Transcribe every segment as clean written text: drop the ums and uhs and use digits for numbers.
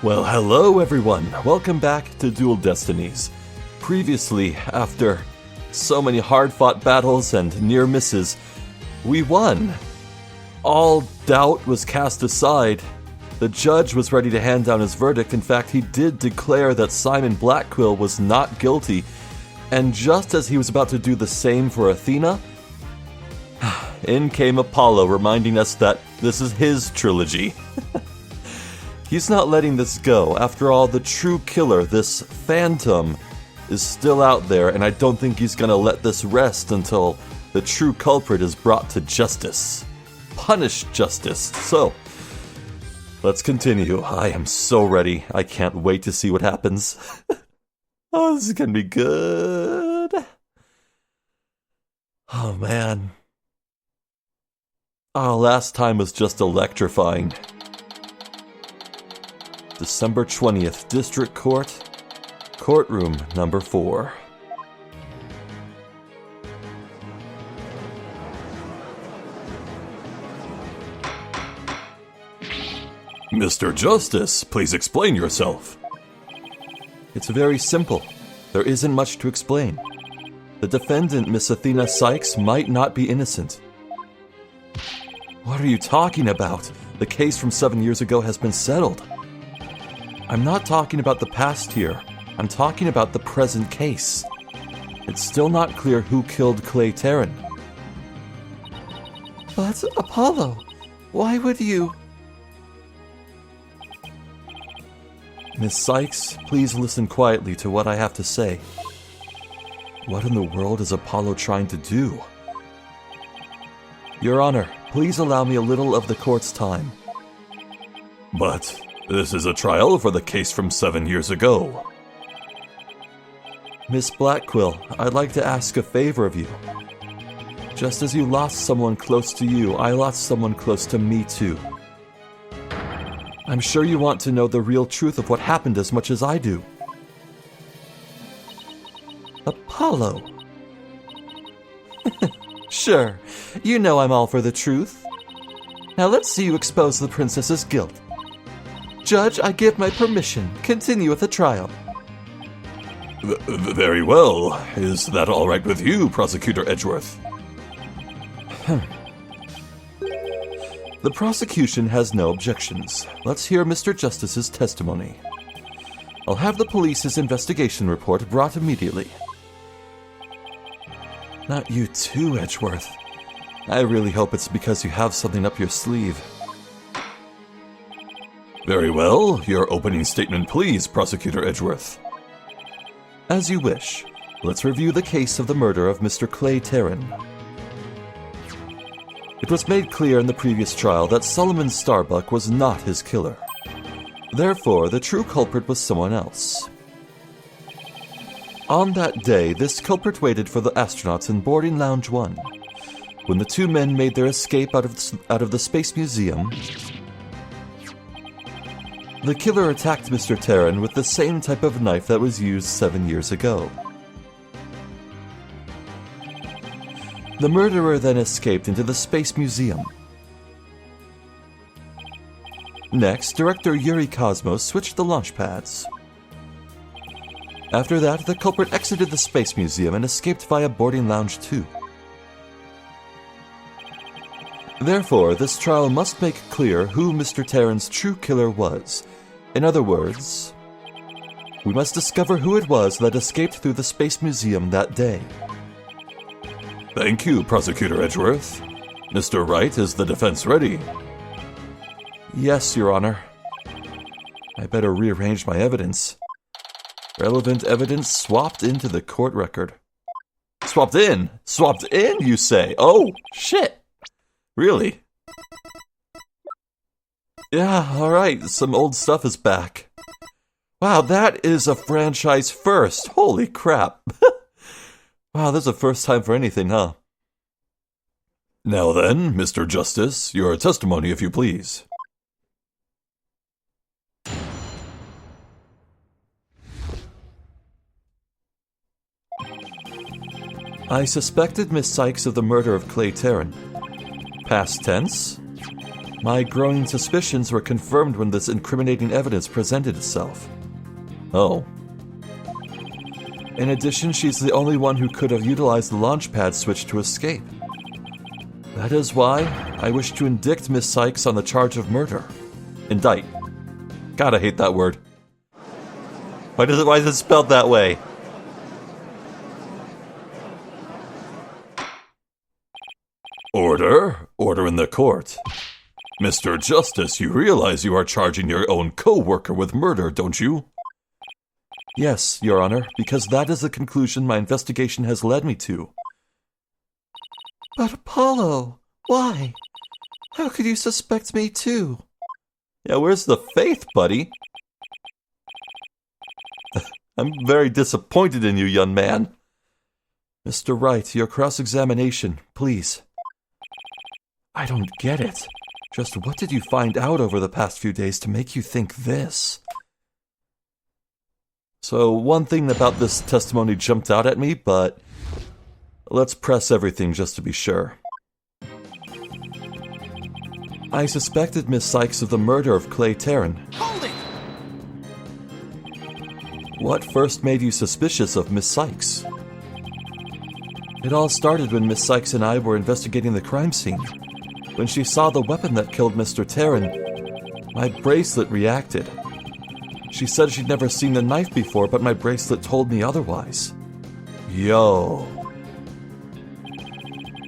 Well, hello everyone. Welcome back to Dual Destinies. Previously, after so many hard-fought battles and near misses, we won. All doubt was cast aside. The judge was ready to hand down his verdict. In fact, he did declare that Simon Blackquill was not guilty. And just as he was about to do the same for Athena, in came Apollo, reminding us that this is his trilogy. He's not letting this go. After all, the true killer, this phantom, is still out there, and I don't think he's gonna let this rest until the true culprit is brought to justice. Punished justice. So, let's continue. I am so ready. I can't wait to see what happens. Oh, this is gonna be good. Oh, man. Oh, last time was just electrifying. December 20th, District Court, Courtroom number 4. Mr. Justice, please explain yourself. It's very simple. There isn't much to explain. The defendant, Miss Athena Sykes, might not be innocent. What are you talking about? The case from 7 years ago has been settled. I'm not talking about the past here. I'm talking about the present case. It's still not clear who killed Clay Terran. But, Apollo, why would you... Miss Sykes, please listen quietly to what I have to say. What in the world is Apollo trying to do? Your Honor, please allow me a little of the court's time. But... this is a trial for the case from 7 years ago. Miss Blackquill, I'd like to ask a favor of you. Just as you lost someone close to you, I lost someone close to me too. I'm sure you want to know the real truth of what happened as much as I do. Apollo. Sure, you know I'm all for the truth. Now let's see you expose the princess's guilt. Judge, I give my permission. Continue with the trial. Very well. Is that all right with you, Prosecutor Edgeworth? The prosecution has no objections. Let's hear Mr. Justice's testimony. I'll have the police's investigation report brought immediately. Not you too, Edgeworth. I really hope it's because you have something up your sleeve. Very well. Your opening statement, please, Prosecutor Edgeworth. As you wish. Let's review the case of the murder of Mr. Clay Terran. It was made clear in the previous trial that Solomon Starbuck was not his killer. Therefore, the true culprit was someone else. On that day, this culprit waited for the astronauts in boarding lounge 1. When the two men made their escape out of the Space Museum, the killer attacked Mr. Terran with the same type of knife that was used 7 years ago. The murderer then escaped into the Space Museum. Next, Director Yuri Cosmos switched the launch pads. After that, the culprit exited the Space Museum and escaped via boarding lounge 2. Therefore, this trial must make clear who Mr. Terran's true killer was. In other words, we must discover who it was that escaped through the Space Museum that day. Thank you, Prosecutor Edgeworth. Mr. Wright, is the defense ready? Yes, Your Honor. I better rearrange my evidence. Relevant evidence swapped into the court record. Swapped in? Swapped in, you say? Oh, shit! Really? Yeah, alright, some old stuff is back. Wow, that is a franchise first. Holy crap. Wow, this is a first time for anything, huh? Now then, Mr. Justice, your testimony, if you please. I suspected Miss Sykes of the murder of Clay Terran. Past tense? My growing suspicions were confirmed when this incriminating evidence presented itself. Oh. In addition, she's the only one who could have utilized the launch pad switch to escape. That is why I wish to indict Miss Sykes on the charge of murder. Indict. God, I hate that word. Why is it spelled that way? Order? Order in the court. Mr. Justice, you realize you are charging your own co-worker with murder, don't you? Yes, Your Honor, because that is the conclusion my investigation has led me to. But Apollo, why? How could you suspect me too? Yeah, where's the faith, buddy? I'm very disappointed in you, young man. Mr. Wright, your cross-examination, please. I don't get it. Just what did you find out over the past few days to make you think this? So, one thing about this testimony jumped out at me, but let's press everything just to be sure. I suspected Miss Sykes of the murder of Clay Terran. Hold it! What first made you suspicious of Miss Sykes? It all started when Miss Sykes and I were investigating the crime scene. When she saw the weapon that killed Mr. Terran, my bracelet reacted. She said she'd never seen the knife before, but my bracelet told me otherwise. Yo.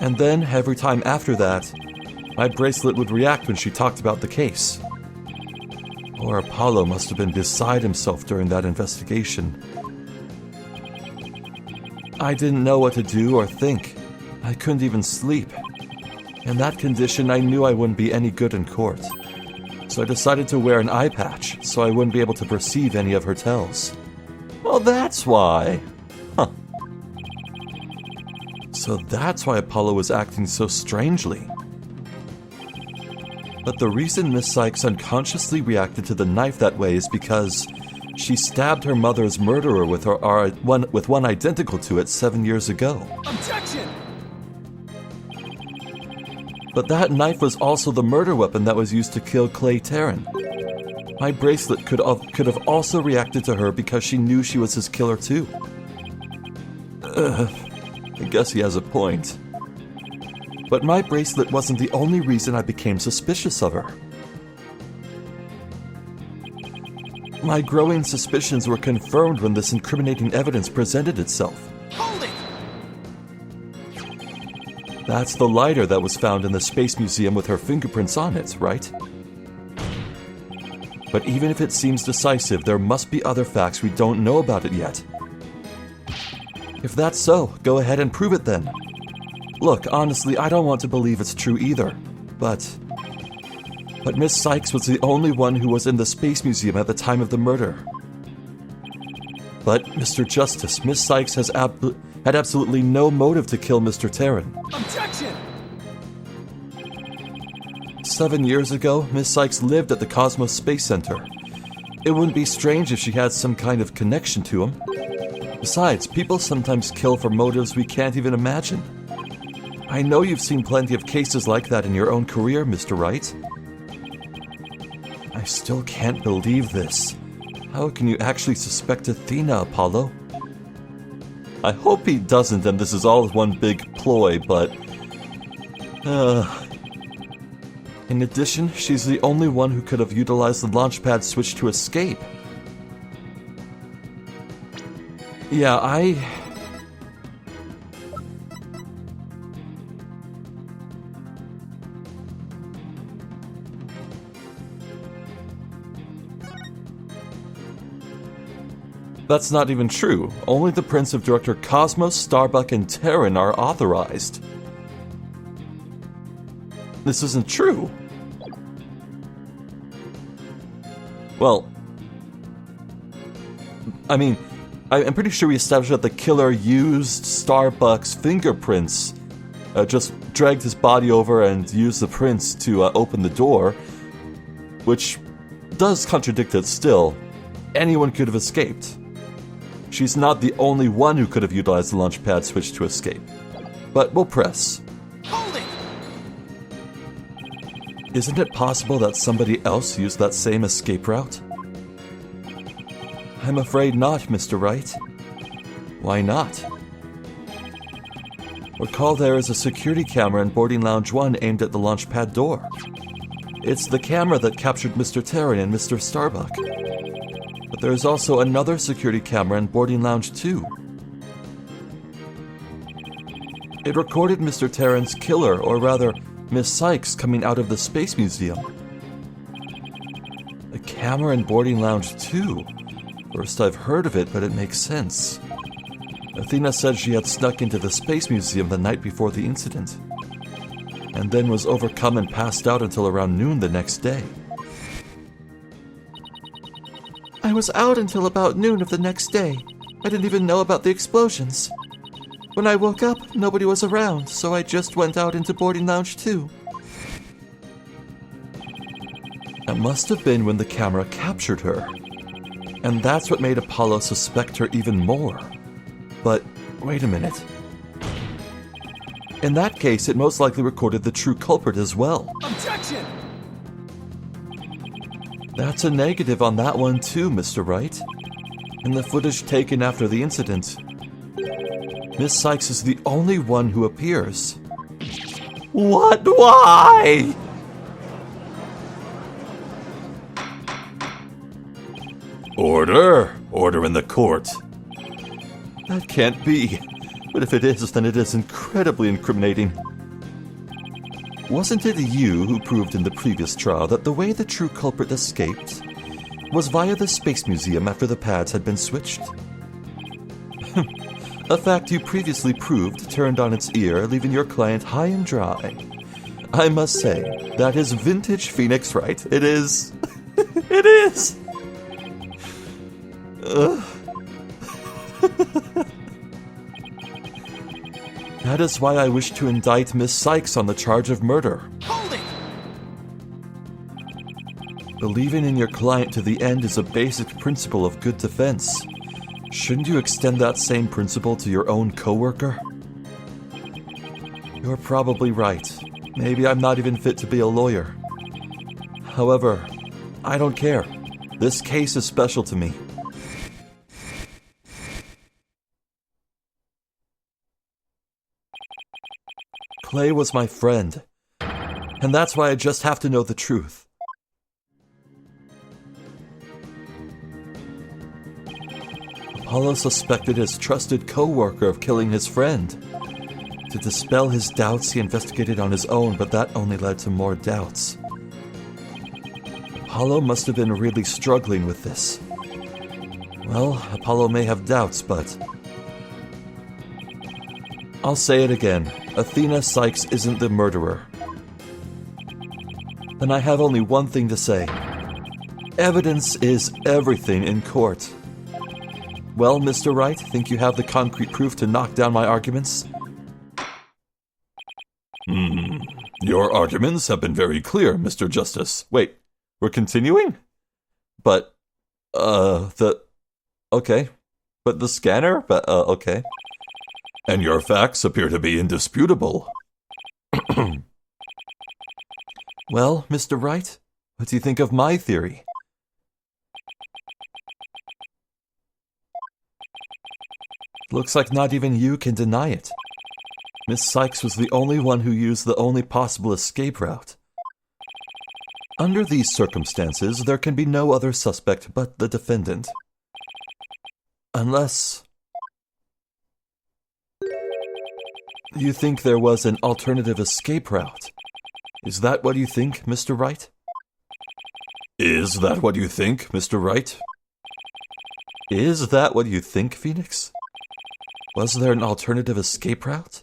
And then, every time after that, my bracelet would react when she talked about the case. Or Apollo must have been beside himself during that investigation. I didn't know what to do or think. I couldn't even sleep. In that condition, I knew I wouldn't be any good in court. So I decided to wear an eye patch so I wouldn't be able to perceive any of her tells. Well, that's why. Huh. So that's why Apollo was acting so strangely. But the reason Miss Sykes unconsciously reacted to the knife that way is because she stabbed her mother's murderer with one identical to it 7 years ago. Objection! But that knife was also the murder weapon that was used to kill Clay Terran. My bracelet could have also reacted to her because she knew she was his killer too. I guess he has a point. But my bracelet wasn't the only reason I became suspicious of her. My growing suspicions were confirmed when this incriminating evidence presented itself. Hold it! That's the lighter that was found in the Space Museum with her fingerprints on it, right? But even if it seems decisive, there must be other facts we don't know about it yet. If that's so, go ahead and prove it then. Look, honestly, I don't want to believe it's true either, but Miss Sykes was the only one who was in the Space Museum at the time of the murder. But, Mr. Justice, Miss Sykes had absolutely no motive to kill Mr. Terran. Objection! 7 years ago, Miss Sykes lived at the Cosmos Space Center. It wouldn't be strange if she had some kind of connection to him. Besides, people sometimes kill for motives we can't even imagine. I know you've seen plenty of cases like that in your own career, Mr. Wright. I still can't believe this. How can you actually suspect Athena, Apollo? I hope he doesn't and this is all one big ploy, but... In addition, she's the only one who could have utilized the launchpad switch to escape. Yeah, That's not even true. Only the prints of Director Cosmos, Starbuck, and Terran are authorized. This isn't true. Well, I mean, I'm pretty sure we established that the killer used Starbuck's fingerprints, just dragged his body over and used the prints to open the door, which does contradict it still. Anyone could have escaped. She's not the only one who could have utilized the launchpad switch to escape. But we'll press. Hold it! Isn't it possible that somebody else used that same escape route? I'm afraid not, Mr. Wright. Why not? Recall there is a security camera in boarding lounge 1 aimed at the launch pad door. It's the camera that captured Mr. Terran and Mr. Starbuck. But there is also another security camera in boarding lounge 2. It recorded Mr. Terran's killer, or rather, Miss Sykes, coming out of the Space Museum. A camera in boarding lounge 2? First I've heard of it, but it makes sense. Athena said she had snuck into the Space Museum the night before the incident, and then was overcome and passed out until around noon the next day. I was out until about noon of the next day. I didn't even know about the explosions. When I woke up, nobody was around, so I just went out into boarding lounge 2. That must have been when the camera captured her. And that's what made Apollo suspect her even more. But, wait a minute. In that case, it most likely recorded the true culprit as well. Objection! That's a negative on that one too, Mr. Wright. In the footage taken after the incident, Miss Sykes is the only one who appears. What? Why? Order! Order in the court. That can't be. But if it is, then it is incredibly incriminating. Wasn't it you who proved in the previous trial that the way the true culprit escaped was via the Space Museum after the pads had been switched? A fact you previously proved turned on its ear, leaving your client high and dry. I must say, that is vintage Phoenix Wright. It is. It is. That is why I wish to indict Miss Sykes on the charge of murder. Hold it! Believing in your client to the end is a basic principle of good defense. Shouldn't you extend that same principle to your own coworker? You're probably right. Maybe I'm not even fit to be a lawyer. However, I don't care. This case is special to me. Clay was my friend, and that's why I just have to know the truth. Apollo suspected his trusted co-worker of killing his friend. To dispel his doubts, he investigated on his own, but that only led to more doubts. Apollo must have been really struggling with this. Well, Apollo may have doubts, but... I'll say it again. Athena Sykes isn't the murderer. Then I have only one thing to say. Evidence is everything in court. Well, Mr. Wright, think you have the concrete proof to knock down my arguments? Your arguments have been very clear, Mr. Justice. Wait, we're continuing? But, okay. But the scanner? But, okay. And your facts appear to be indisputable. Well, Mr. Wright, what do you think of my theory? Looks like not even you can deny it. Miss Sykes was the only one who used the only possible escape route. Under these circumstances, there can be no other suspect but the defendant. Unless... you think there was an alternative escape route. Is that what you think, Mr. Wright? Is that what you think, Mr. Wright? Is that what you think, Phoenix? Was there an alternative escape route?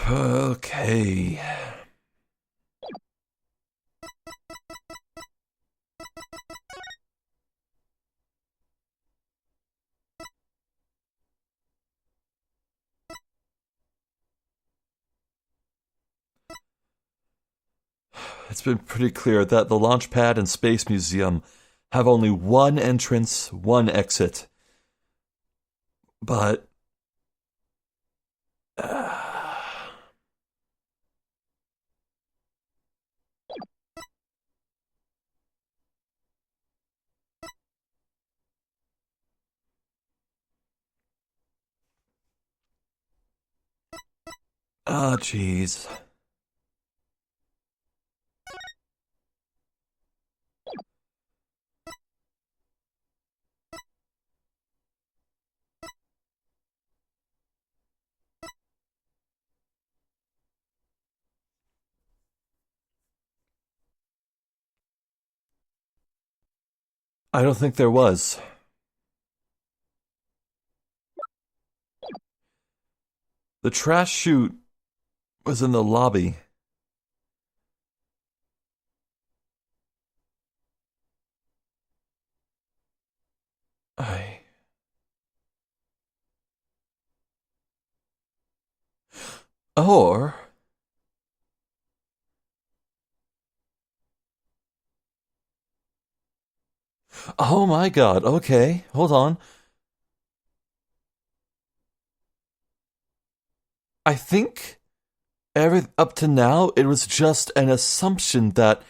Okay. It's been pretty clear that the launch pad and Space Museum have only one entrance, one exit. But... jeez. I don't think there was. The trash chute was in the lobby. Or... Oh my god, okay, hold on. I think up to now it was just an assumption that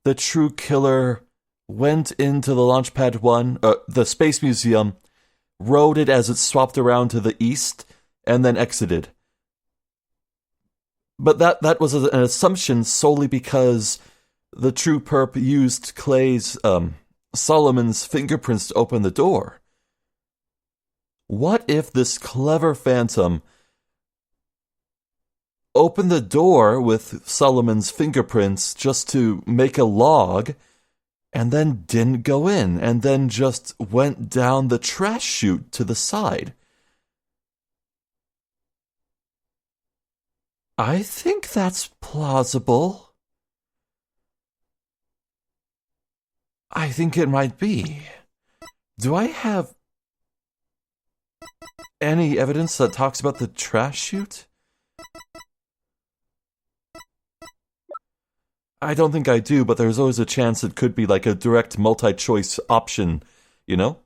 the true killer went into the Launchpad 1, the Space Museum, rode it as it swapped around to the east, and then exited. But that was an assumption solely because the true perp used Solomon's fingerprints to open the door. What if this clever phantom opened the door with Solomon's fingerprints just to make a log, and then didn't go in, and then just went down the trash chute to the side? I think that's plausible. I think it might be. Do I have any evidence that talks about the trash chute? I don't think I do, but there's always a chance it could be like a direct multi-choice option, you know?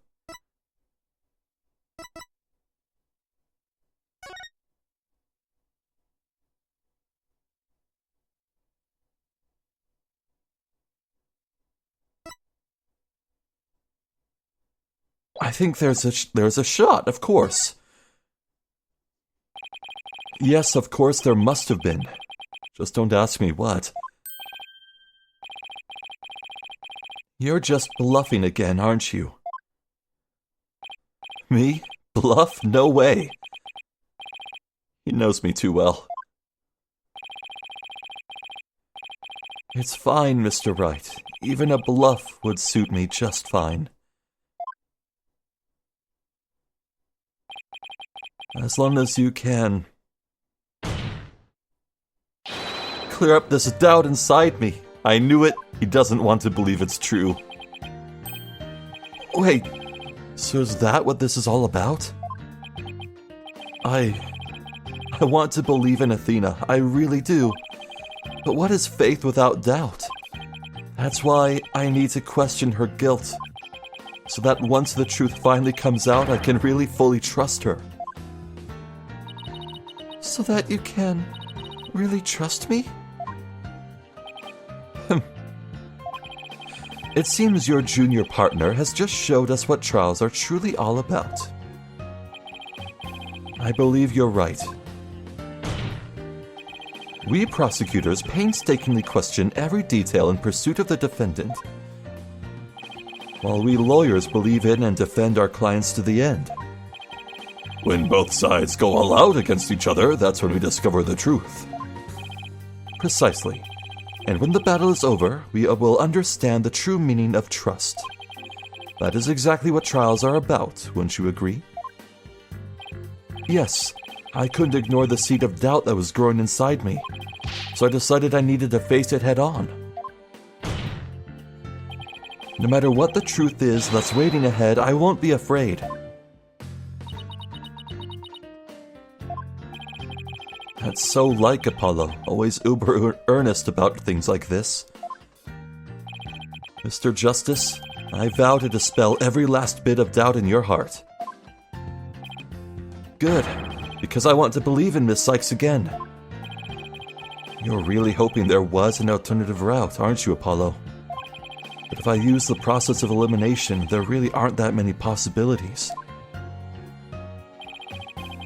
I think there's a shot, of course. Yes, of course, there must have been. Just don't ask me what. You're just bluffing again, aren't you? Me? Bluff? No way. He knows me too well. It's fine, Mr. Wright. Even a bluff would suit me just fine. As long as you can clear up this doubt inside me. I knew it. He doesn't want to believe it's true. Wait, so is that what this is all about? I want to believe in Athena. I really do. But what is faith without doubt? That's why I need to question her guilt, so that once the truth finally comes out, I can really fully trust her. So that you can really trust me? It seems your junior partner has just showed us what trials are truly all about. I believe you're right. We prosecutors painstakingly question every detail in pursuit of the defendant, while we lawyers believe in and defend our clients to the end. When both sides go all out against each other, that's when we discover the truth. Precisely. And when the battle is over, we will understand the true meaning of trust. That is exactly what trials are about, wouldn't you agree? Yes, I couldn't ignore the seed of doubt that was growing inside me, so I decided I needed to face it head on. No matter what the truth is that's waiting ahead, I won't be afraid. That's so like Apollo, always uber earnest about things like this. Mr. Justice, I vow to dispel every last bit of doubt in your heart. Good, because I want to believe in Miss Sykes again. You're really hoping there was an alternative route, aren't you, Apollo? But if I use the process of elimination, there really aren't that many possibilities.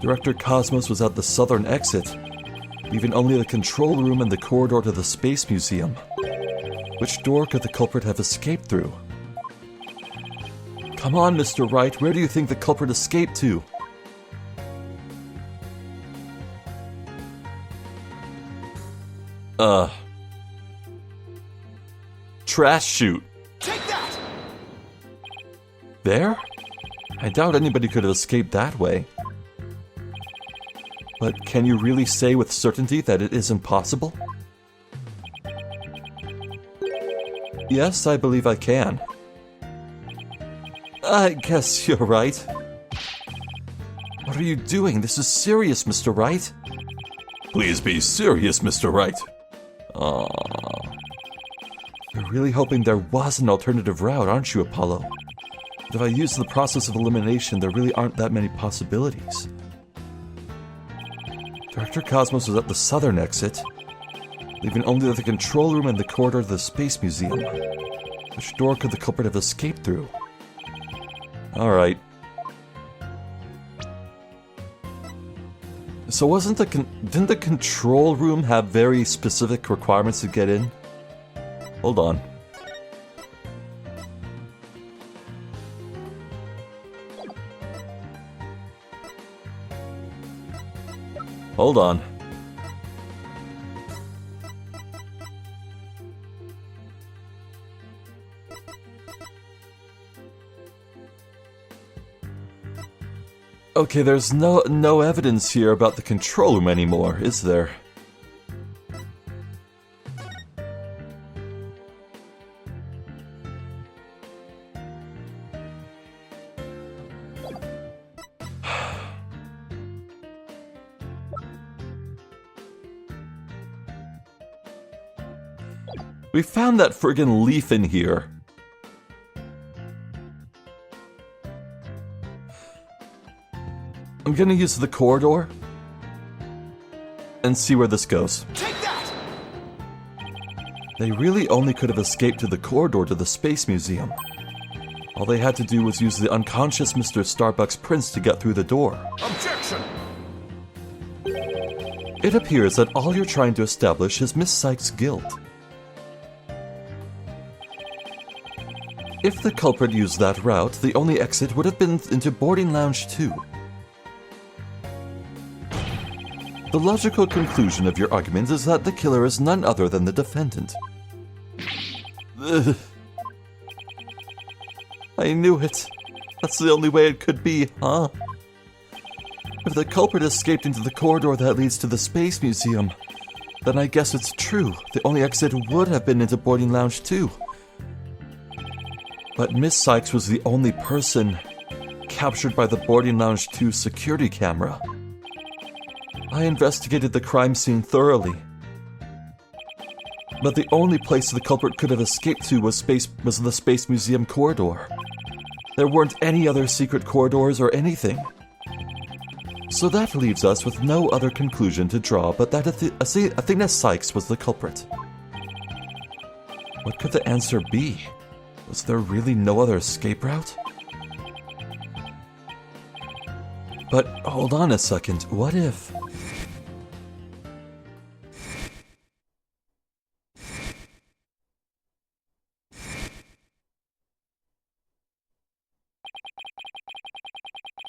Director Cosmos was at the southern exit, leaving only the control room and the corridor to the Space Museum. Which door could the culprit have escaped through? Come on, Mr. Wright, where do you think the culprit escaped to? Trash chute. Take that! There? I doubt anybody could have escaped that way. But can you really say with certainty that it isn't possible? Yes, I believe I can. I guess you're right. What are you doing? This is serious, Mr. Wright. Please be serious, Mr. Wright. You're really hoping there was an alternative route, aren't you, Apollo? But if I use the process of elimination, there really aren't that many possibilities. Director Cosmos was at the southern exit, leaving only the control room and the corridor to the Space Museum. Which door could the culprit have escaped through? Alright. So didn't the control room have very specific requirements to get in? Hold on. Hold on. Okay, there's no evidence here about the control room anymore, is there? We found that friggin' leaf in here. I'm gonna use the corridor and see where this goes. Take that! They really only could have escaped to the corridor to the Space Museum. All they had to do was use the unconscious Mr. Starbuck's prince to get through the door. Objection! It appears that all you're trying to establish is Miss Sykes' guilt. If the culprit used that route, the only exit would have been into boarding lounge 2. The logical conclusion of your argument is that the killer is none other than the defendant. Ugh. I knew it. That's the only way it could be, huh? If the culprit escaped into the corridor that leads to the Space Museum, then I guess it's true. The only exit would have been into boarding lounge 2. But Miss Sykes was the only person captured by the boarding lounge 2 security camera. I investigated the crime scene thoroughly. But the only place the culprit could have escaped to was the Space Museum corridor. There weren't any other secret corridors or anything. So that leaves us with no other conclusion to draw but that Athena Sykes was the culprit. What could the answer be? Was there really no other escape route? But hold on a second, what if...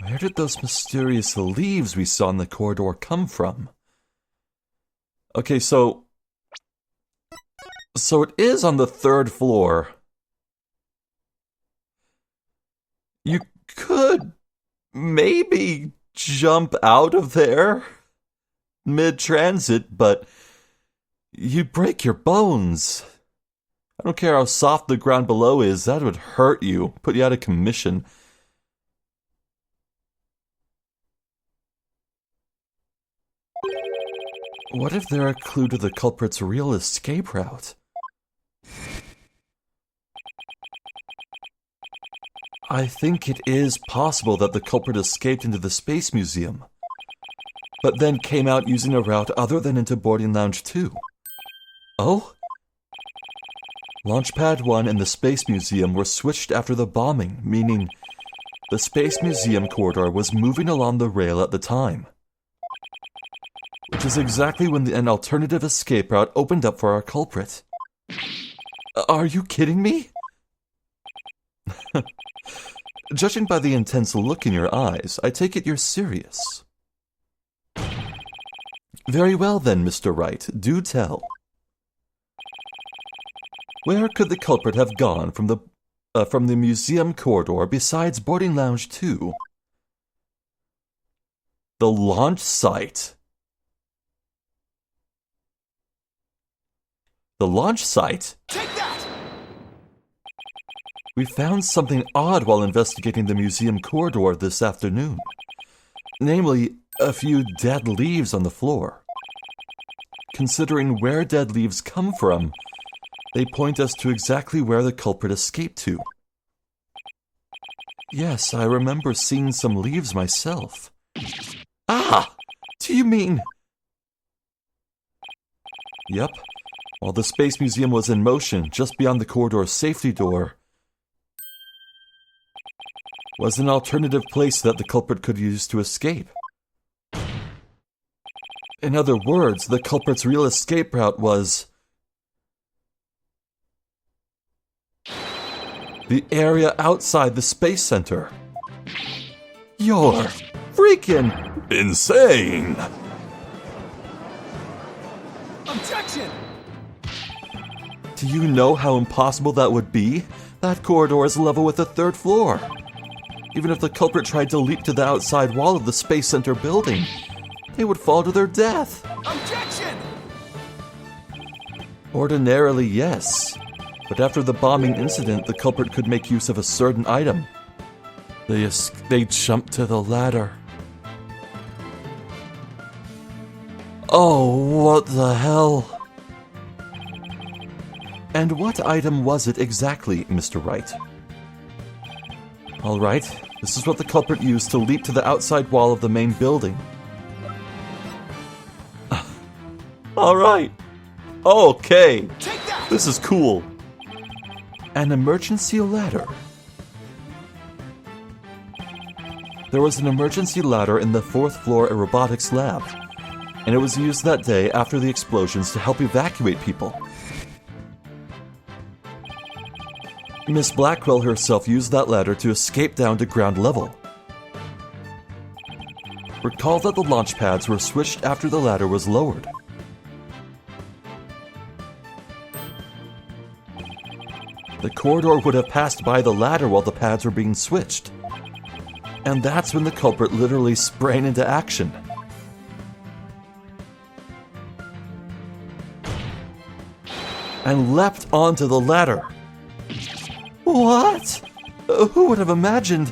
Where did those mysterious leaves we saw in the corridor come from? Okay, so it is on the 3rd floor. You could maybe jump out of there mid-transit, but you'd break your bones. I don't care how soft the ground below is, that would hurt you, put you out of commission. What if they're a clue to the culprit's real escape route? I think it is possible that the culprit escaped into the Space Museum, but then came out using a route other than into Boarding Lounge 2. Oh? Launchpad 1 and the Space Museum were switched after the bombing, meaning the Space Museum corridor was moving along the rail at the time, which is exactly when an alternative escape route opened up for our culprit. Are you kidding me? Judging by the intense look in your eyes, I take it you're serious. Very well then, Mr. Wright, do tell. Where could the culprit have gone from the museum corridor besides Boarding Lounge 2? The launch site. The launch site? Take that! We found something odd while investigating the museum corridor this afternoon. Namely, a few dead leaves on the floor. Considering where dead leaves come from, they point us to exactly where the culprit escaped to. Yes, I remember seeing some leaves myself. Ah! Do you mean... Yep. While the Space Museum was in motion, just beyond the corridor's safety door, was an alternative place that the culprit could use to escape. In other words, the culprit's real escape route was the area outside the Space Center. You're freaking insane! Objection! Do you know how impossible that would be? That corridor is level with the third floor. Even if the culprit tried to leap to the outside wall of the Space Center building, they would fall to their death. Objection! Ordinarily, yes. But after the bombing incident, the culprit could make use of a certain item. They jumped to the ladder. Oh, what the hell? And what item was it exactly, Mr. Wright? Alright, this is what the culprit used to leap to the outside wall of the main building. Alright. Okay. Take that! This is cool. An emergency ladder. There was an emergency ladder in the 4th floor robotics lab, and it was used that day after the explosions to help evacuate people. Miss Blackwell herself used that ladder to escape down to ground level. Recall that the launch pads were switched after the ladder was lowered. The corridor would have passed by the ladder while the pads were being switched. And that's when the culprit literally sprang into action. And leapt onto the ladder. What? Who would have imagined?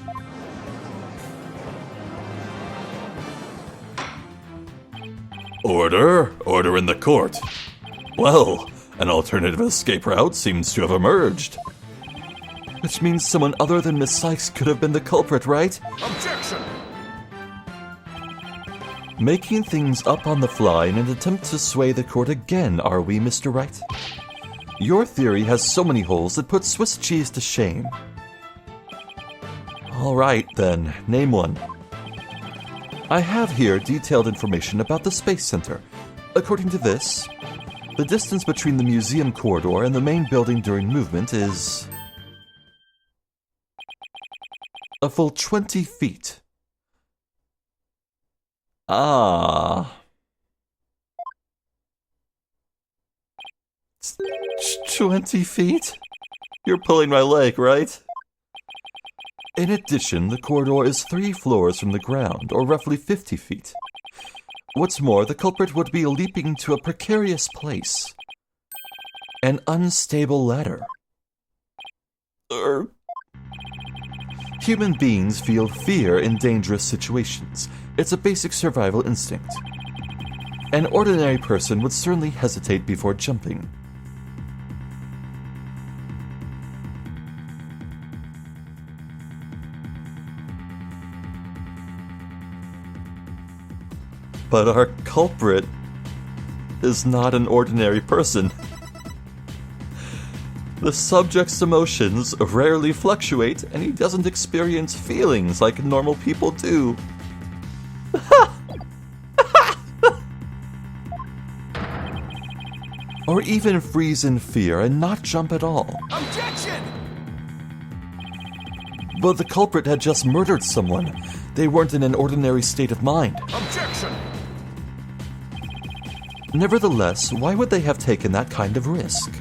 Order! Order in the court. Well, an alternative escape route seems to have emerged. Which means someone other than Miss Sykes could have been the culprit, right? Objection! Making things up on the fly in an attempt to sway the court again, are we, Mr. Wright? Your theory has so many holes that puts Swiss cheese to shame. Alright then, name one. I have here detailed information about the Space Center. According to this, the distance between the museum corridor and the main building during movement is a full 20 feet. Ah. 20 feet? You're pulling my leg, right? In addition, the corridor is 3 floors from the ground, or roughly 50 feet. What's more, the culprit would be leaping to a precarious place. An unstable ladder. Human beings feel fear in dangerous situations. It's a basic survival instinct. An ordinary person would certainly hesitate before jumping. But our culprit is not an ordinary person. The subject's emotions rarely fluctuate, and he doesn't experience feelings like normal people do. Or even freeze in fear and not jump at all. Objection! But the culprit had just murdered someone. They weren't in an ordinary state of mind. Objection! Nevertheless, why would they have taken that kind of risk?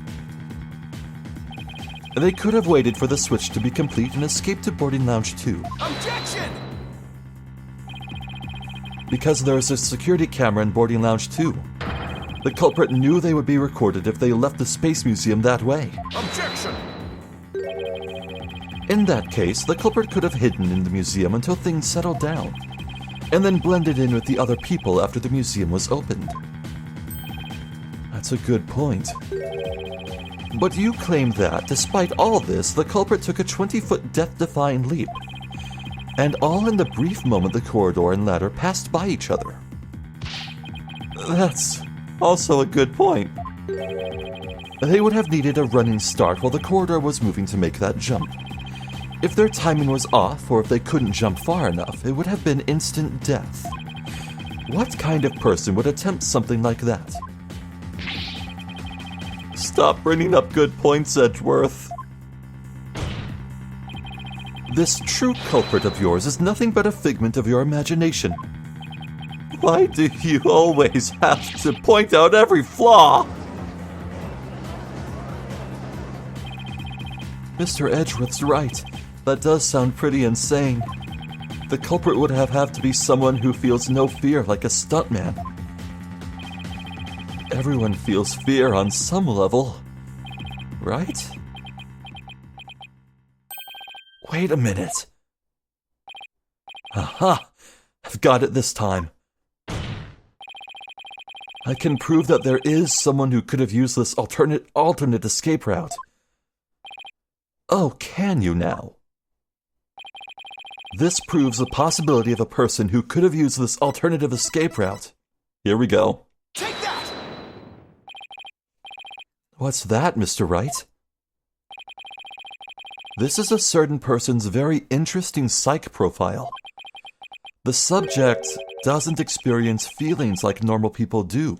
They could have waited for the switch to be complete and escaped to boarding lounge 2. Objection! Because there is a security camera in boarding lounge 2. The culprit knew they would be recorded if they left the Space Museum that way. Objection! In that case, the culprit could have hidden in the museum until things settled down, and then blended in with the other people after the museum was opened. That's a good point. But you claim that, despite all this, the culprit took a 20-foot death-defying leap, and all in the brief moment the corridor and ladder passed by each other. That's also a good point. They would have needed a running start while the corridor was moving to make that jump. If their timing was off, or if they couldn't jump far enough, it would have been instant death. What kind of person would attempt something like that? Stop bringing up good points, Edgeworth. This true culprit of yours is nothing but a figment of your imagination. Why do you always have to point out every flaw? Mr. Edgeworth's right. That does sound pretty insane. The culprit would have to be someone who feels no fear like a stuntman. Everyone feels fear on some level, right? Wait a minute. Aha! I've got it this time. I can prove that there is someone who could have used this alternate escape route. Oh, can you now? This proves the possibility of a person who could have used this alternative escape route. Here we go. Take that! What's that, Mr. Wright? This is a certain person's very interesting psych profile. The subject doesn't experience feelings like normal people do.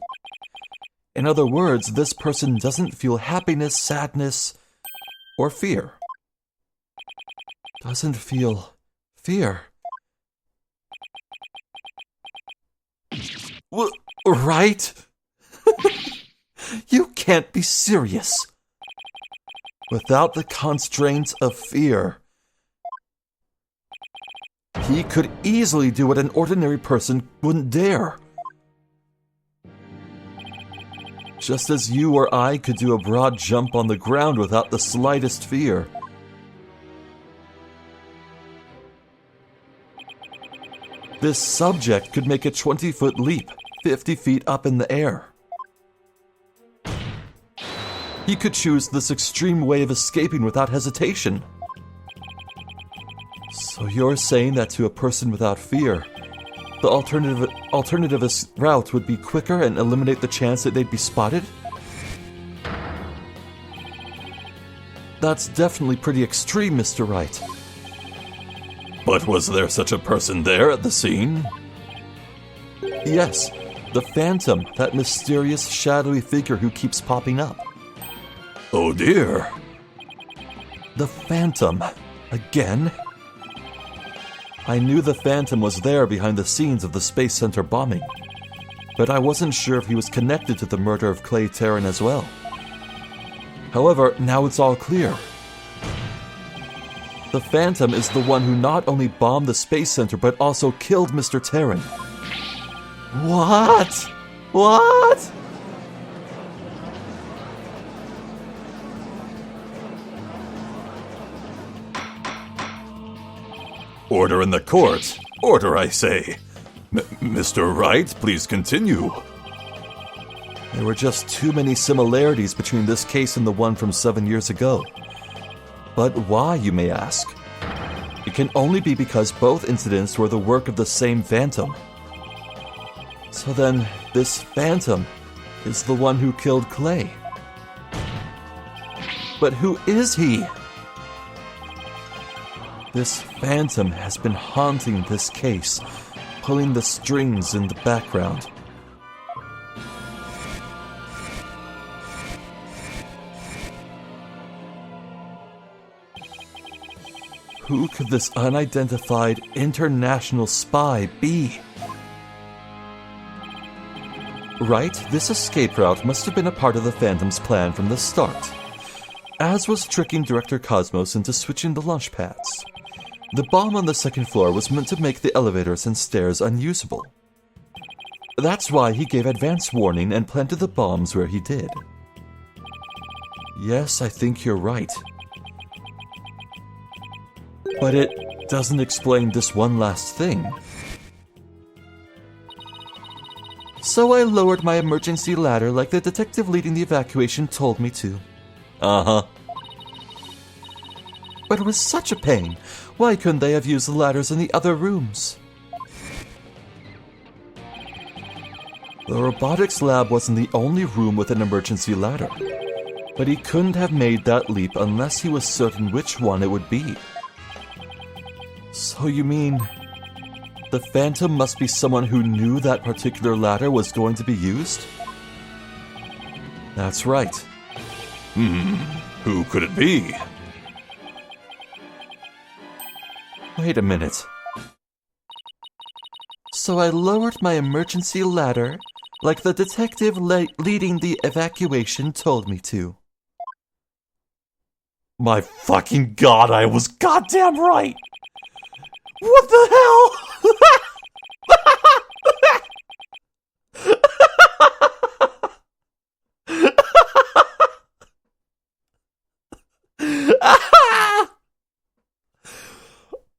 In other words, this person doesn't feel happiness, sadness, or fear. Doesn't feel fear. Right? You can't be serious. Without the constraints of fear, he could easily do what an ordinary person wouldn't dare. Just as you or I could do a broad jump on the ground without the slightest fear. This subject could make a 20-foot leap, 50 feet up in the air. He could choose this extreme way of escaping without hesitation. So you're saying that to a person without fear, the alternative route would be quicker and eliminate the chance that they'd be spotted? That's definitely pretty extreme, Mr. Wright. But was there such a person there at the scene? Yes, the Phantom, that mysterious, shadowy figure who keeps popping up. Oh dear. The Phantom. Again? I knew the Phantom was there behind the scenes of the Space Center bombing, but I wasn't sure if he was connected to the murder of Clay Terran as well. However, now it's all clear. The Phantom is the one who not only bombed the Space Center, but also killed Mr. Terran. What? What? Order in the court. Order, I say. Mr. Wright, please continue. There were just too many similarities between this case and the one from 7 years ago. But why, you may ask? It can only be because both incidents were the work of the same phantom. So then, this phantom is the one who killed Clay. But who is he? This phantom has been haunting this case, pulling the strings in the background. Who could this unidentified international spy be? Right, this escape route must have been a part of the Phantom's plan from the start, as was tricking Director Cosmos into switching the launch pads. The bomb on the second floor was meant to make the elevators and stairs unusable. That's why he gave advance warning and planted the bombs where he did. Yes, I think you're right. But it doesn't explain this one last thing. So I lowered my emergency ladder like the detective leading the evacuation told me to. Uh-huh. But it was such a pain. Why couldn't they have used the ladders in the other rooms? The robotics lab wasn't the only room with an emergency ladder. But he couldn't have made that leap unless he was certain which one it would be. So you mean, the Phantom must be someone who knew that particular ladder was going to be used? That's right. Who could it be? Wait a minute. So I lowered my emergency ladder like the detective leading the evacuation told me to. My fucking god, I was goddamn right! What the hell?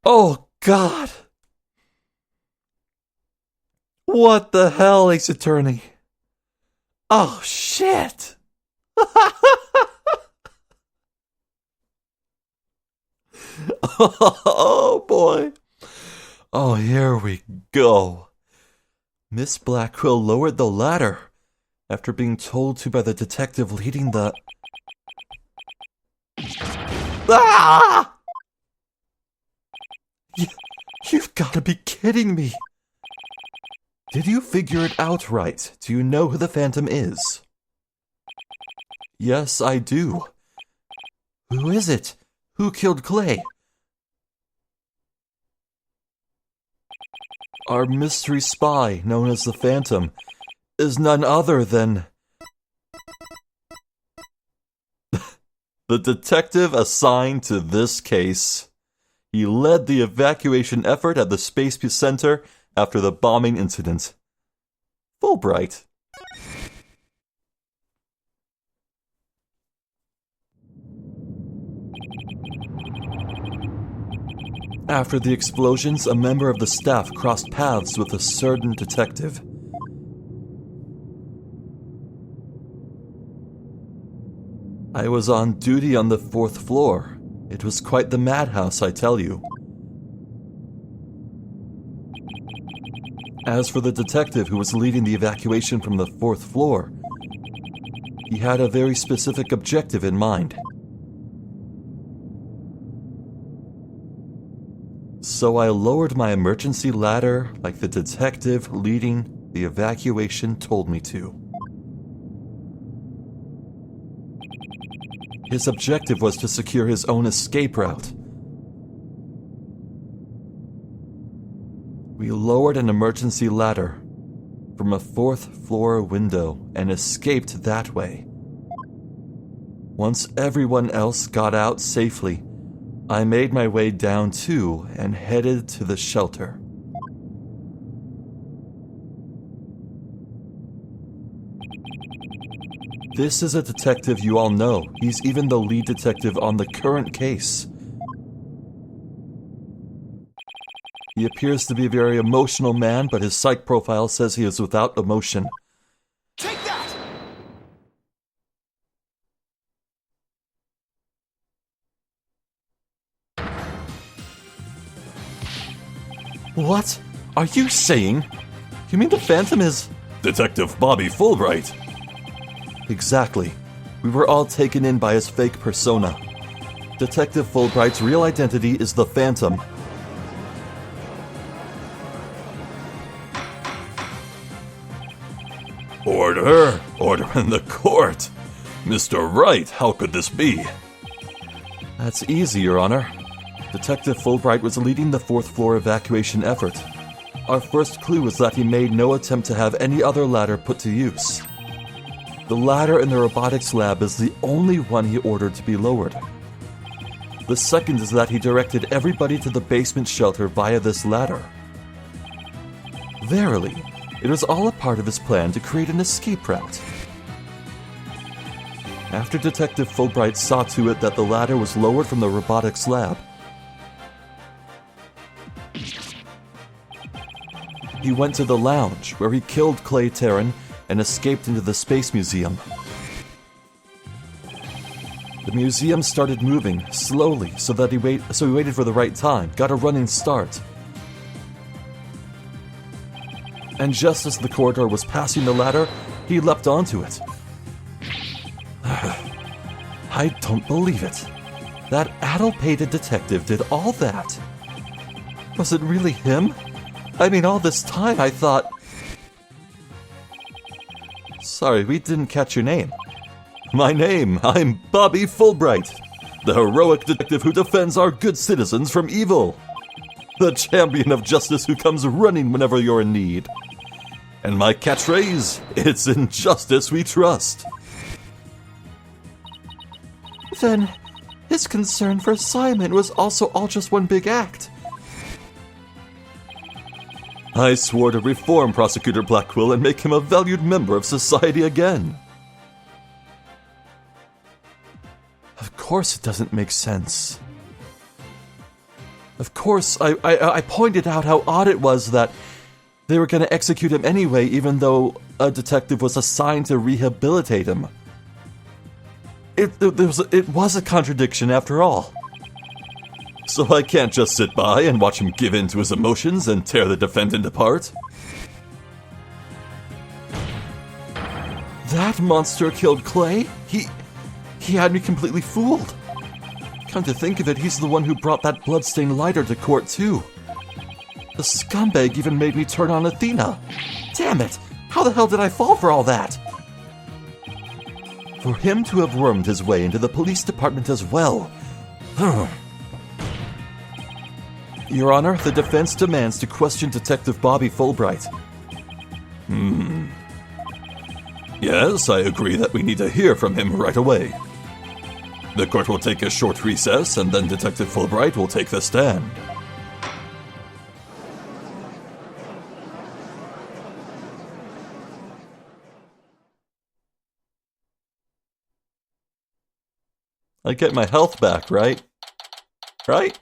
Oh, God. What the hell, Ace Attorney? Oh, shit. Oh, boy. Oh, here we go. Miss Blackquill lowered the ladder after being told to by the detective leading the... Ah! You've got to be kidding me. Did you figure it out right? Do you know who the Phantom is? Yes, I do. Who is it? Who killed Clay? Our mystery spy, known as the Phantom, is none other than... the detective assigned to this case. He led the evacuation effort at the Space Center after the bombing incident. Fulbright. After the explosions, a member of the staff crossed paths with a certain detective. I was on duty on the 4th floor. It was quite the madhouse, I tell you. As for the detective who was leading the evacuation from the 4th floor, he had a very specific objective in mind. So I lowered my emergency ladder like the detective leading the evacuation told me to. His objective was to secure his own escape route. We lowered an emergency ladder from a 4th floor window and escaped that way. Once everyone else got out safely, I made my way down too and headed to the shelter. This is a detective you all know. He's even the lead detective on the current case. He appears to be a very emotional man, but his psych profile says he is without emotion. Take that! What are you saying? You mean the Phantom is... Detective Bobby Fulbright. Exactly. We were all taken in by his fake persona. Detective Fulbright's real identity is the Phantom. Order! Order in the court! Mr. Wright, how could this be? That's easy, Your Honor. Detective Fulbright was leading the fourth floor evacuation effort. Our first clue was that he made no attempt to have any other ladder put to use. The ladder in the robotics lab is the only one he ordered to be lowered. The second is that he directed everybody to the basement shelter via this ladder. Verily, it was all a part of his plan to create an escape route. After Detective Fulbright saw to it that the ladder was lowered from the robotics lab, he went to the lounge, where he killed Clay Terran and escaped into the Space Museum. The museum started moving, slowly, so he waited for the right time, got a running start. And just as the corridor was passing the ladder, he leapt onto it. I don't believe it. That addle-pated detective did all that. Was it really him? I mean, all this time I thought... Sorry, we didn't catch your name. My name, I'm Bobby Fulbright, the heroic detective who defends our good citizens from evil. The champion of justice who comes running whenever you're in need. And my catchphrase, it's in justice we trust. Then, his concern for Simon was also all just one big act. I swore to reform Prosecutor Blackquill and make him a valued member of society again. Of course it doesn't make sense. Of course, I pointed out how odd it was that they were going to execute him anyway, even though a detective was assigned to rehabilitate him. It was a contradiction after all. So I can't just sit by and watch him give in to his emotions and tear the defendant apart? That monster killed Clay? He had me completely fooled. Come to think of it, he's the one who brought that bloodstained lighter to court too. The scumbag even made me turn on Athena. Damn it! How the hell did I fall for all that? For him to have wormed his way into the police department as well. Your Honor, the defense demands to question Detective Bobby Fulbright. Yes, I agree that we need to hear from him right away. The court will take a short recess, and then Detective Fulbright will take the stand. I get my health back, right? Right?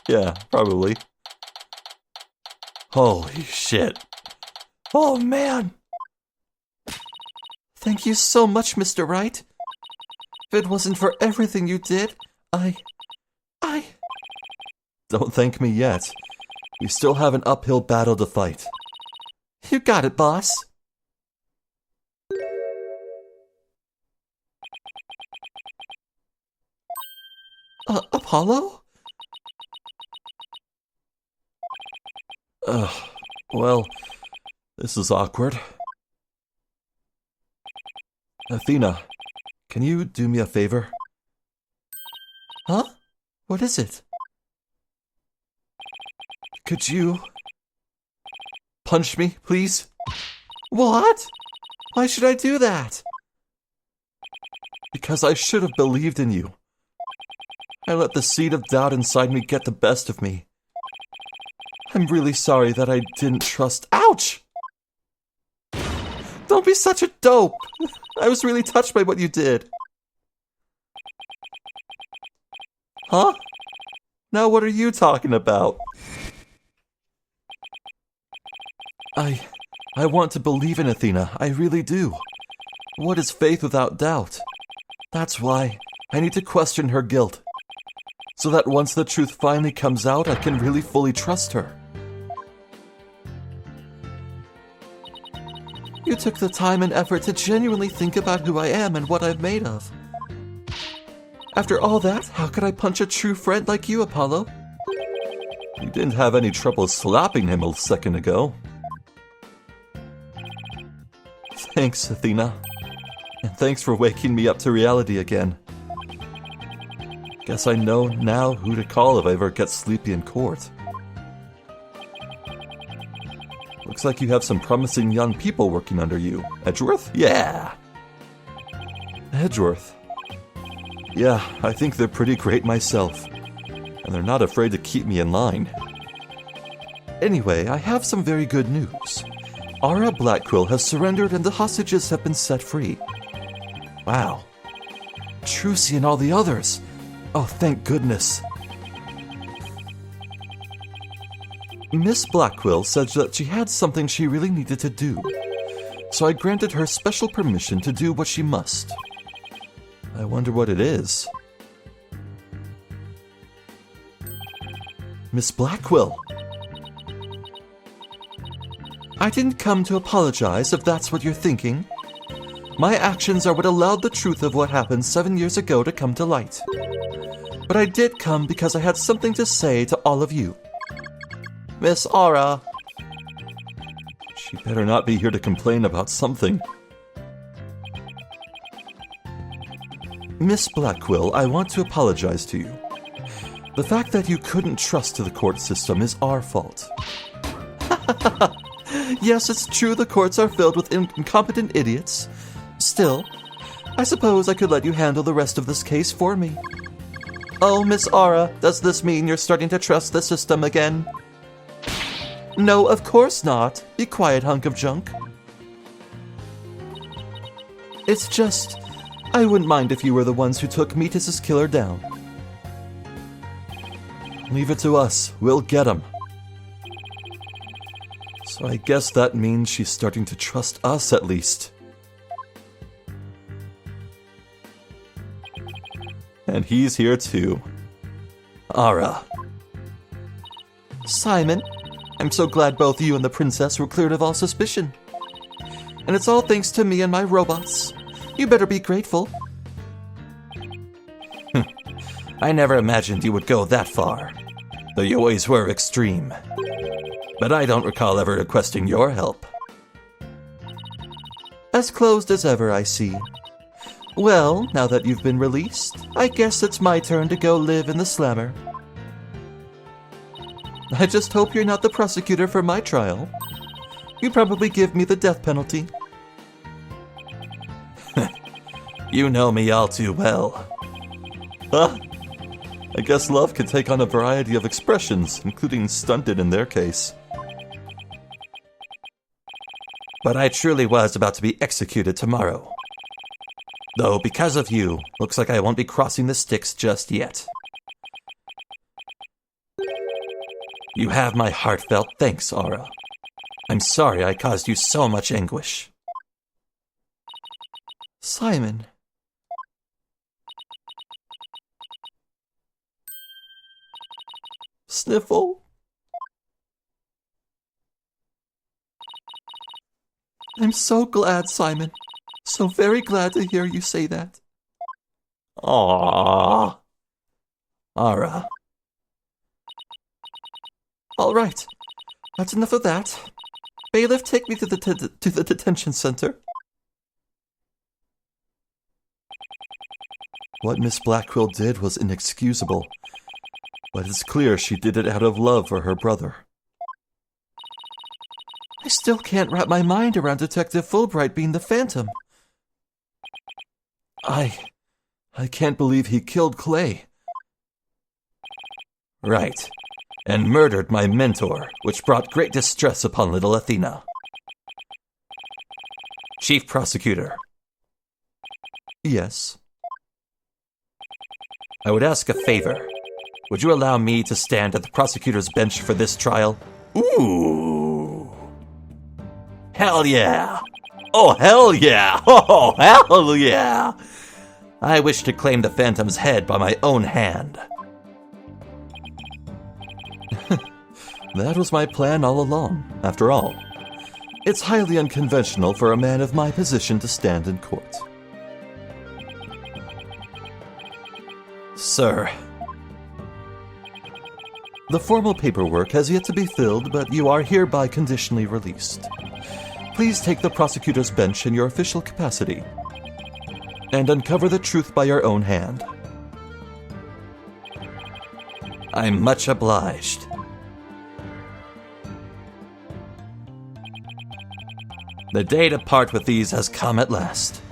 Yeah, probably. Holy shit. Oh, man. Thank you so much, Mr. Wright. If it wasn't for everything you did, I... Don't thank me yet. We still have an uphill battle to fight. You got it, boss. Apollo? Well, this is awkward. Athena, can you do me a favor? Huh? What is it? Could you punch me, please? What? Why should I do that? Because I should have believed in you. I let the seed of doubt inside me get the best of me. I'm really sorry that I didn't trust... Ouch! Don't be such a dope! I was really touched by what you did. Huh? Now what are you talking about? I want to believe in Athena. I really do. What is faith without doubt? That's why I need to question her guilt. So that once the truth finally comes out, I can really fully trust her. You took the time and effort to genuinely think about who I am and what I'm made of. After all that, how could I punch a true friend like you, Apollo? You didn't have any trouble slapping him a second ago. Thanks, Athena. And thanks for waking me up to reality again. Guess I know now who to call if I ever get sleepy in court. Looks like you have some promising young people working under you. Edgeworth? Yeah! Edgeworth? Yeah, I think they're pretty great myself. And they're not afraid to keep me in line. Anyway, I have some very good news. Aura Blackquill has surrendered and the hostages have been set free. Wow. Trucy and all the others. Oh, thank goodness. Miss Blackquill said that she had something she really needed to do. So I granted her special permission to do what she must. I wonder what it is. Miss Blackquill. I didn't come to apologize if that's what you're thinking. My actions are what allowed the truth of what happened 7 years ago to come to light. But I did come because I had something to say to all of you. Miss Aura. She better not be here to complain about something. Miss Blackquill, I want to apologize to you. The fact that you couldn't trust the court system is our fault. Yes, it's true the courts are filled with incompetent idiots. Still, I suppose I could let you handle the rest of this case for me. Oh, Miss Aura, does this mean you're starting to trust the system again? No, of course not. Be quiet, hunk of junk. It's just, I wouldn't mind if you were the ones who took Metis' killer down. Leave it to us. We'll get him. So I guess that means she's starting to trust us at least. And he's here too. Aura. Simon, I'm so glad both you and the princess were cleared of all suspicion. And it's all thanks to me and my robots. You better be grateful. I never imagined you would go that far, though you always were extreme. But I don't recall ever requesting your help. As closed as ever, I see. Well, now that you've been released, I guess it's my turn to go live in the slammer. I just hope you're not the prosecutor for my trial. You probably give me the death penalty. You know me all too well. Huh? I guess love could take on a variety of expressions, including stunted in their case. But I truly was about to be executed tomorrow. Though, because of you, looks like I won't be crossing the Styx just yet. You have my heartfelt thanks, Aura. I'm sorry I caused you so much anguish. Simon. Sniffle. I'm so glad, Simon. So very glad to hear you say that. Aww. Aura. All right. That's enough of that. Bailiff, take me to the detention center. What Miss Blackquill did was inexcusable, but it's clear she did it out of love for her brother. I still can't wrap my mind around Detective Fulbright being the Phantom. I can't believe he killed Clay. Right, and murdered my mentor, which brought great distress upon little Athena. Chief Prosecutor. Yes? I would ask a favor. Would you allow me to stand at the prosecutor's bench for this trial? Ooh. Hell yeah! Oh, hell yeah! Oh, hell yeah! I wish to claim the Phantom's head by my own hand. That was my plan all along, after all. It's highly unconventional for a man of my position to stand in court. Sir, the formal paperwork has yet to be filled, but you are hereby conditionally released. Please take the prosecutor's bench in your official capacity and uncover the truth by your own hand. I'm much obliged. The day to part with these has come at last.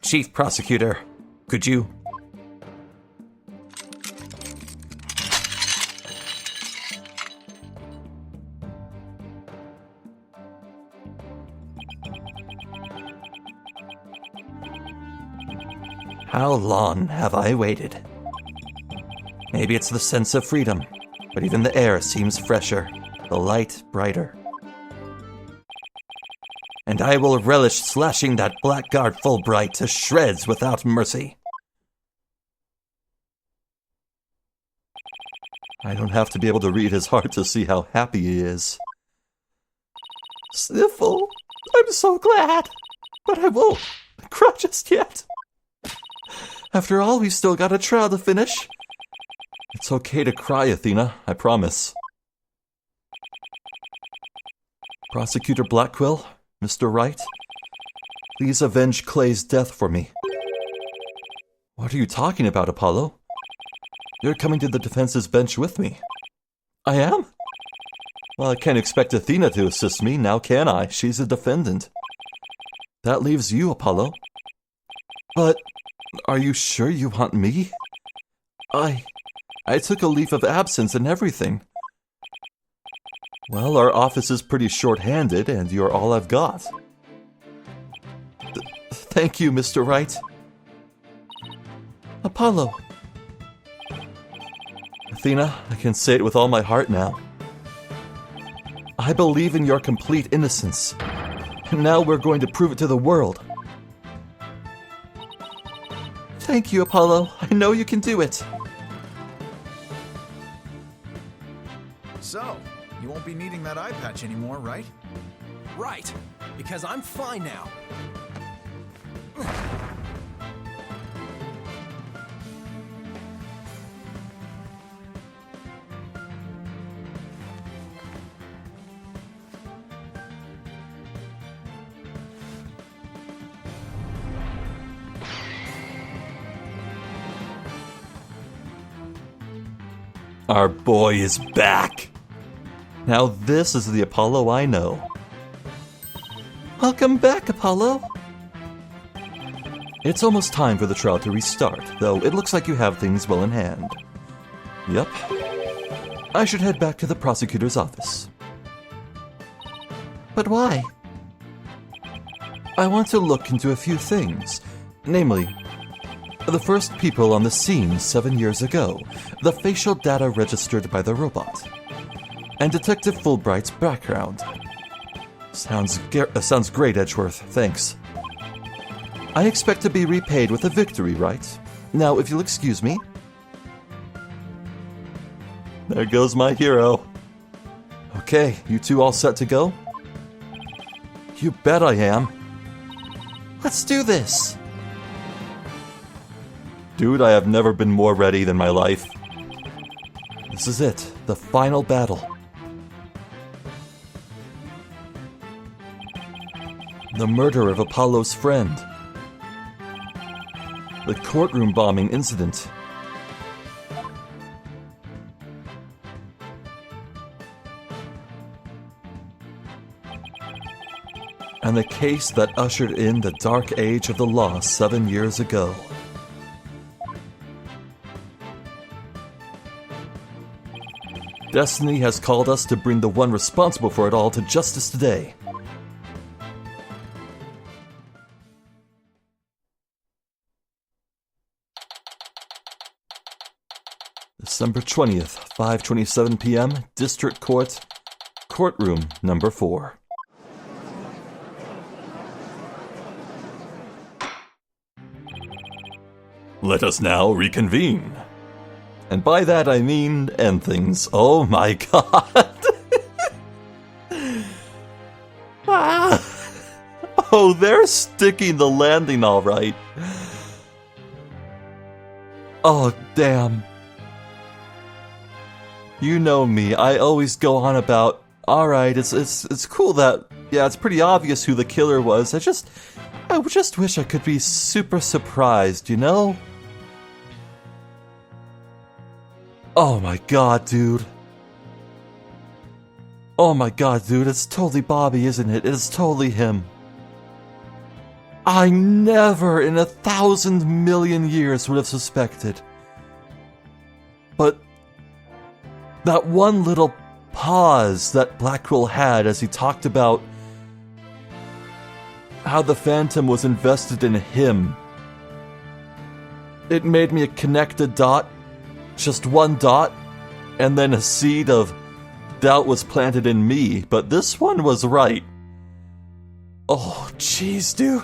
Chief Prosecutor, could you? How long have I waited? Maybe it's the sense of freedom, but even the air seems fresher, the light brighter. And I will relish slashing that blackguard Fulbright to shreds without mercy. I don't have to be able to read his heart to see how happy he is. Sniffle, I'm so glad, but I won't cry just yet. After all, we've still got a trial to finish. It's okay to cry, Athena, I promise. Prosecutor Blackquill, Mr. Wright, please avenge Clay's death for me. What are you talking about, Apollo? You're coming to the defense's bench with me. I am? Well, I can't expect Athena to assist me, now can I? She's a defendant. That leaves you, Apollo. But are you sure you want me? I took a leave of absence and everything. Well, our office is pretty short-handed, and you're all I've got. Thank you, Mr. Wright. Apollo. Athena, I can say it with all my heart now. I believe in your complete innocence, and now we're going to prove it to the world. Thank you, Apollo. I know you can do it. So, you won't be needing that eye patch anymore, right? Right, because I'm fine now. Our boy is back. Now this is the Apollo I know. Welcome back, Apollo. It's almost time for the trial to restart, though it looks like you have things well in hand. Yep. I should head back to the prosecutor's office. But why? I want to look into a few things, namely, the first people on the scene 7 years ago, the facial data registered by the robot, and Detective Fulbright's background. Sounds great, Edgeworth. Thanks. I expect to be repaid with a victory, right? Now, if you'll excuse me. There goes my hero. Okay, you two all set to go? You bet I am. Let's do this. Dude, I have never been more ready than my life. This is it, the final battle. The murder of Apollo's friend. The courtroom bombing incident. And the case that ushered in the dark age of the law 7 years ago. Destiny has called us to bring the one responsible for it all to justice today. December 20th, 5:27 p.m., District Court, Courtroom Number 4. Let us now reconvene. And by that I mean end things. Oh my god. You're sticking the landing all right. Oh, damn. You know me, I always go on about, alright, it's cool that, yeah, it's pretty obvious who the killer was. I just wish I could be super surprised, you know? Oh my god, dude. Oh my god, dude, it's totally Bobby, isn't it? It's totally him. I never in 1,000,000,000 years would have suspected. But that one little pause that Black Quill had as he talked about how the Phantom was invested in him, it made me connect a dot, just one dot, and then a seed of doubt was planted in me, but this one was right. Oh, jeez, dude.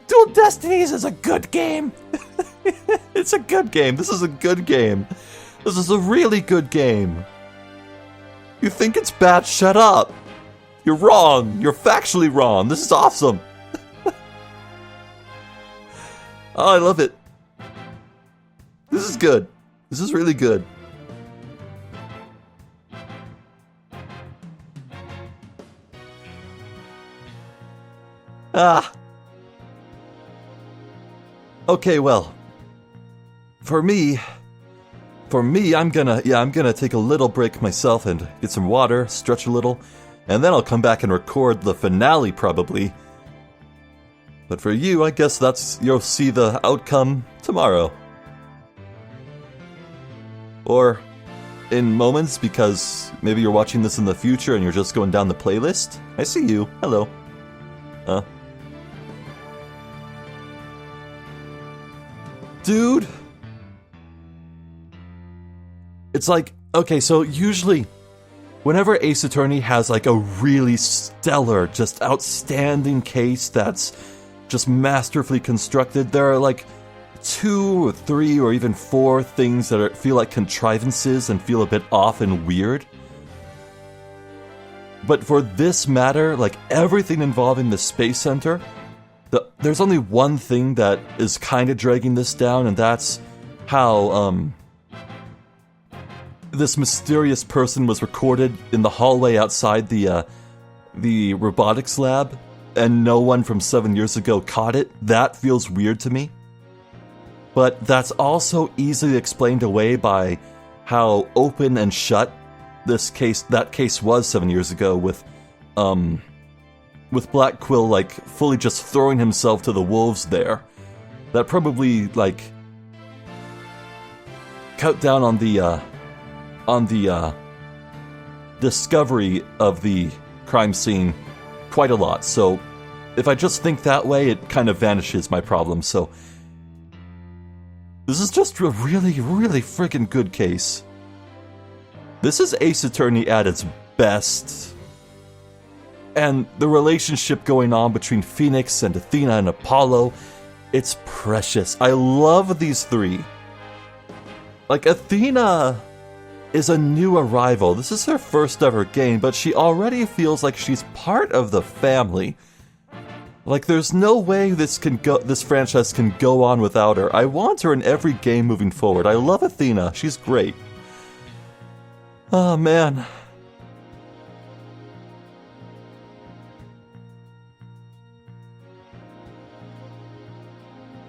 Dual Destinies is a good game. It's a good game. This is a good game. This is a really good game. You think it's bad? Shut up. You're wrong. You're factually wrong. This is awesome. Oh, I love it. This is good. This is really good. Ah. Okay, well. For me, I'm gonna take a little break myself and get some water, stretch a little, and then I'll come back and record the finale probably. But for you, I guess you'll see the outcome tomorrow. Or in moments, because maybe you're watching this in the future and you're just going down the playlist. I see you. Hello. Dude. It's like, okay, so usually, whenever Ace Attorney has like a really stellar, just outstanding case that's just masterfully constructed, there are like 2 or 3 or even 4 things that feel like contrivances and feel a bit off and weird. But for this matter, like everything involving the Space Center, there's only one thing that is kind of dragging this down, and that's how this mysterious person was recorded in the hallway outside the robotics lab, and no one from 7 years ago caught it. That feels weird to me. But that's also easily explained away by how open and shut that case was 7 years ago with Black Quill like fully just throwing himself to the wolves there. That probably like cut down on the discovery of the crime scene quite a lot. So if I just think that way, it kind of vanishes my problem. So this is just a really, really freaking good case. This is Ace Attorney at its best. And the relationship going on between Phoenix and Athena and Apollo, it's precious. I love these 3. Like, Athena is a new arrival. This is her first ever game, but she already feels like she's part of the family. Like, there's no way this franchise can go on without her. I want her in every game moving forward. I love Athena. She's great. Oh, man.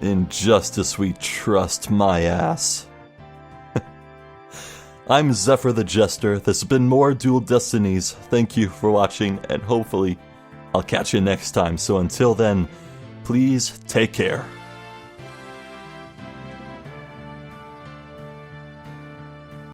In justice we trust, my ass. I'm Zephyr the Jester. This has been more Dual Destinies. Thank you for watching, and hopefully I'll catch you next time. So until then, please take care.